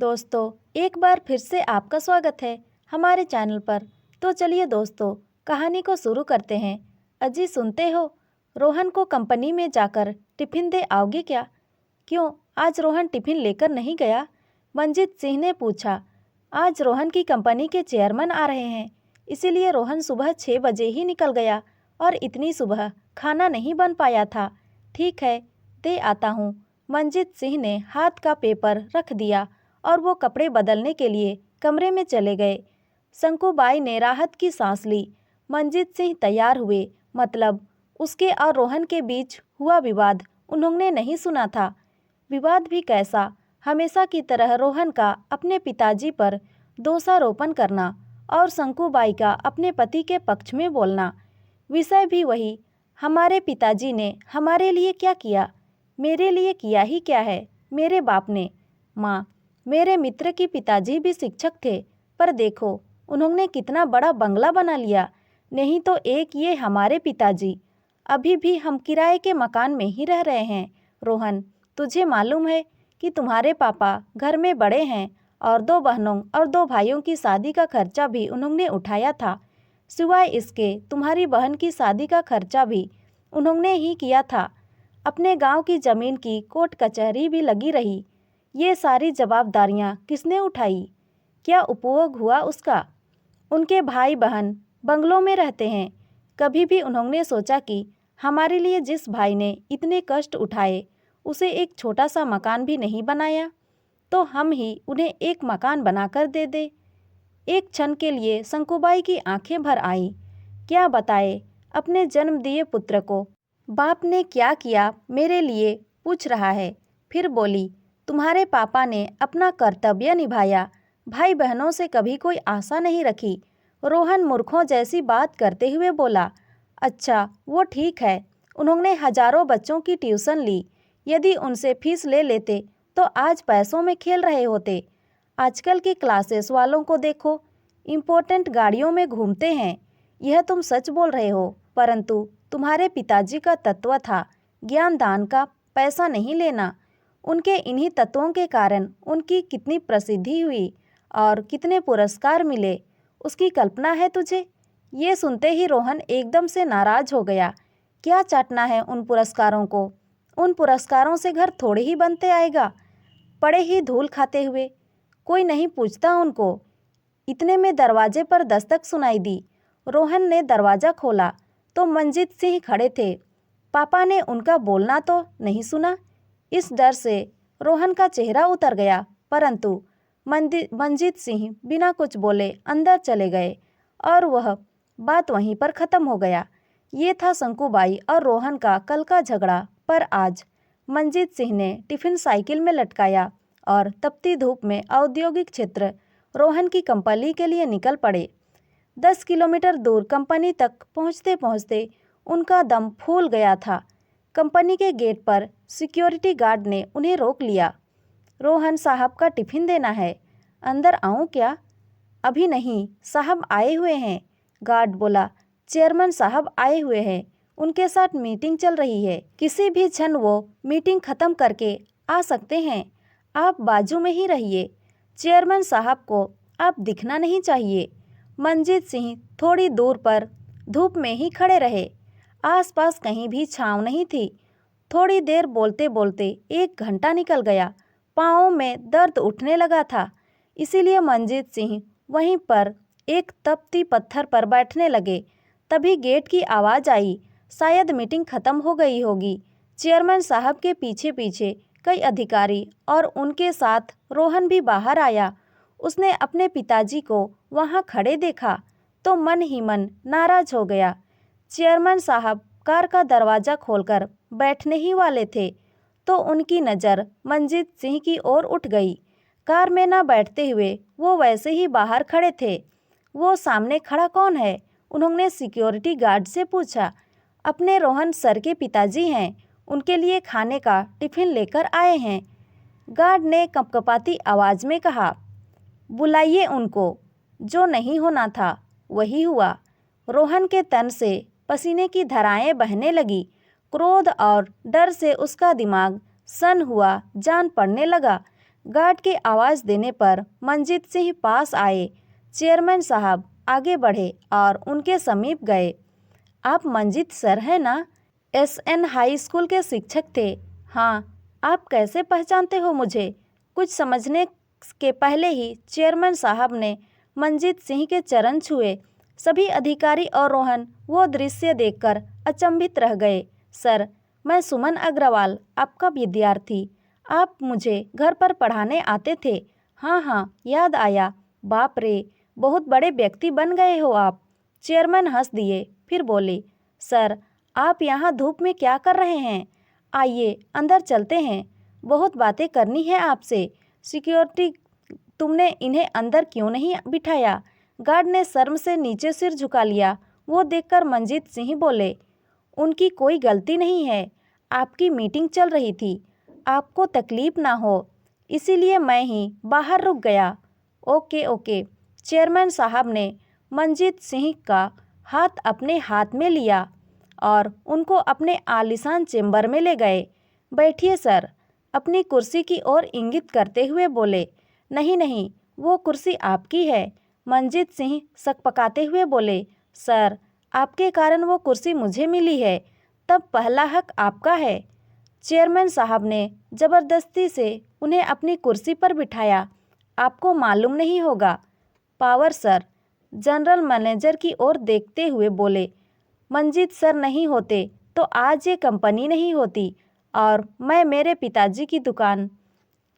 दोस्तों, एक बार फिर से आपका स्वागत है हमारे चैनल पर। तो चलिए दोस्तों, कहानी को शुरू करते हैं। अजी सुनते हो, रोहन को कंपनी में जाकर टिफ़िन दे आओगे क्या? क्यों, आज रोहन टिफ़िन लेकर नहीं गया? मंजीत सिंह ने पूछा। आज रोहन की कंपनी के चेयरमैन आ रहे हैं, इसीलिए रोहन सुबह 6 बजे ही निकल गया और इतनी सुबह खाना नहीं बन पाया था। ठीक है, दे आता हूँ। मंजीत सिंह ने हाथ का पेपर रख दिया और वो कपड़े बदलने के लिए कमरे में चले गए। शंकुबाई ने राहत की सांस ली। मंजीत सिंह तैयार हुए, मतलब उसके और रोहन के बीच हुआ विवाद उन्होंने नहीं सुना था। विवाद भी कैसा, हमेशा की तरह रोहन का अपने पिताजी पर दोषारोपण करना और शंकुबाई का अपने पति के पक्ष में बोलना। विषय भी वही, हमारे पिताजी ने हमारे लिए क्या किया? मेरे लिए किया ही क्या है, मेरे बाप ने। माँ, मेरे मित्र के पिताजी भी शिक्षक थे, पर देखो उन्होंने कितना बड़ा बंगला बना लिया। नहीं तो एक ये हमारे पिताजी, अभी भी हम किराए के मकान में ही रह रहे हैं। रोहन, तुझे मालूम है कि तुम्हारे पापा घर में बड़े हैं और 2 बहनों और 2 भाइयों की शादी का खर्चा भी उन्होंने उठाया था। सिवाय इसके तुम्हारी बहन की शादी का खर्चा भी उन्होंने ही किया था। अपने गांव की ज़मीन की कोर्ट कचहरी भी लगी रही। ये सारी जवाबदारियां किसने उठाई? क्या उपभोग हुआ उसका? उनके भाई बहन बंगलों में रहते हैं। कभी भी उन्होंने सोचा कि हमारे लिए जिस भाई ने इतने कष्ट उठाए उसे एक छोटा सा मकान भी नहीं बनाया, तो हम ही उन्हें एक मकान बनाकर दे दे। एक क्षण के लिए शंकुबाई की आंखें भर आईं। क्या बताए अपने जन्म दिए पुत्र को बाप ने क्या किया मेरे लिए, पूछ रहा है। फिर बोली, तुम्हारे पापा ने अपना कर्तव्य निभाया, भाई बहनों से कभी कोई आशा नहीं रखी। रोहन मूर्खों जैसी बात करते हुए बोला, अच्छा वो ठीक है, उन्होंने हजारों बच्चों की ट्यूशन ली। यदि उनसे फीस ले लेते तो आज पैसों में खेल रहे होते। आजकल की क्लासेस वालों को देखो, इम्पोर्टेंट गाड़ियों में घूमते हैं। यह तुम सच बोल रहे हो, परंतु तुम्हारे पिताजी का तत्व था ज्ञान दान का, पैसा नहीं लेना। उनके इन्हीं तत्वों के कारण उनकी कितनी प्रसिद्धि हुई और कितने पुरस्कार मिले, उसकी कल्पना है तुझे? ये सुनते ही रोहन एकदम से नाराज हो गया। क्या चाटना है उन पुरस्कारों को? उन पुरस्कारों से घर थोड़े ही बनते आएगा, पड़े ही धूल खाते हुए। कोई नहीं पूछता उनको। इतने में दरवाजे पर दस्तक सुनाई दी। रोहन ने दरवाज़ा खोला तो मंजीत सिंह खड़े थे। पापा ने उनका बोलना तो नहीं सुना। इस डर से रोहन का चेहरा उतर गया, परंतु मंजीत सिंह बिना कुछ बोले अंदर चले गए और वह बात वहीं पर ख़त्म हो गया। ये था शंकुबाई और रोहन का कल का झगड़ा। पर आज मंजीत सिंह ने टिफ़िन साइकिल में लटकाया और तपती धूप में औद्योगिक क्षेत्र रोहन की कंपनी के लिए निकल पड़े। 10 किलोमीटर दूर कंपनी तक पहुंचते पहुंचते उनका दम फूल गया था। कंपनी के गेट पर सिक्योरिटी गार्ड ने उन्हें रोक लिया। रोहन साहब का टिफ़िन देना है, अंदर आऊं क्या? अभी नहीं, साहब आए हुए हैं। गार्ड बोला, चेयरमैन साहब आए हुए हैं, उनके साथ मीटिंग चल रही है। किसी भी क्षण वो मीटिंग ख़त्म करके आ सकते हैं। आप बाजू में ही रहिए। चेयरमैन साहब को आप दिखना नहीं चाहिए। मंजीत सिंह थोड़ी दूर पर धूप में ही खड़े रहे। आसपास कहीं भी छांव नहीं थी। थोड़ी देर बोलते बोलते 1 घंटा निकल गया। पाँवों में दर्द उठने लगा था, इसीलिए मंजीत सिंह वहीं पर एक तपती पत्थर पर बैठने लगे। तभी गेट की आवाज़ आई। शायद मीटिंग ख़त्म हो गई होगी। चेयरमैन साहब के पीछे पीछे कई अधिकारी और उनके साथ रोहन भी बाहर आया। उसने अपने पिताजी को वहाँ खड़े देखा तो मन ही मन नाराज हो गया। चेयरमैन साहब कार का दरवाज़ा खोलकर बैठने ही वाले थे तो उनकी नज़र मंजीत सिंह की ओर उठ गई। कार में ना बैठते हुए वो वैसे ही बाहर खड़े थे। वो सामने खड़ा कौन है? उन्होंने सिक्योरिटी गार्ड से पूछा। अपने रोहन सर के पिताजी हैं, उनके लिए खाने का टिफ़िन लेकर आए हैं। गार्ड ने कँपकँपाती आवाज़ में कहा, बुलाइए उनको। जो नहीं होना था वही हुआ। रोहन के तन से पसीने की धाराएं बहने लगी। क्रोध और डर से उसका दिमाग सन हुआ जान पड़ने लगा। गार्ड की आवाज़ देने पर मंजीत सिंह पास आए। चेयरमैन साहब आगे बढ़े और उनके समीप गए। आप मंजीत सर हैं ना? एसएन हाई स्कूल के शिक्षक थे। हाँ, आप कैसे पहचानते हो मुझे? कुछ समझने के पहले ही चेयरमैन साहब ने मंजीत सिंह के चरण छुए। सभी अधिकारी और रोहन वो दृश्य देखकर अचंभित रह गए। सर, मैं सुमन अग्रवाल, आपका विद्यार्थी। आप मुझे घर पर पढ़ाने आते थे। हाँ हाँ, याद आया। बाप रे, बहुत बड़े व्यक्ति बन गए हो आप। चेयरमैन हंस दिए, फिर बोले, सर, आप यहाँ धूप में क्या कर रहे हैं? आइए अंदर चलते हैं, बहुत बातें करनी है आपसे। सिक्योरिटी, तुमने इन्हें अंदर क्यों नहीं बिठाया? गार्ड ने शर्म से नीचे सिर झुका लिया। वो देखकर मंजीत सिंह बोले, उनकी कोई गलती नहीं है, आपकी मीटिंग चल रही थी, आपको तकलीफ ना हो, इसीलिए मैं ही बाहर रुक गया। Okay okay. चेयरमैन साहब ने मंजीत सिंह का हाथ अपने हाथ में लिया और उनको अपने आलीशान चेंबर में ले गए। बैठिए सर, अपनी कुर्सी की ओर इंगित करते हुए बोले। नहीं नहीं, वो कुर्सी आपकी है। मंजीत सिंह सकपकाते हुए बोले, सर, आपके कारण वो कुर्सी मुझे मिली है, तब पहला हक आपका है। चेयरमैन साहब ने ज़बरदस्ती से उन्हें अपनी कुर्सी पर बिठाया। आपको मालूम नहीं होगा। पावर सर, जनरल मैनेजर की ओर देखते हुए बोले, मंजीत सर नहीं होते तो आज ये कंपनी नहीं होती और मैं मेरे पिताजी की दुकान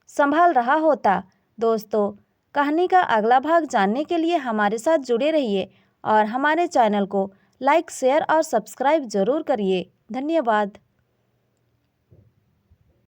संभाल रहा होता। दोस्तों, कहानी का अगला भाग जानने के लिए हमारे साथ जुड़े रहिए और हमारे चैनल को लाइक, शेयर और सब्सक्राइब ज़रूर करिए। धन्यवाद।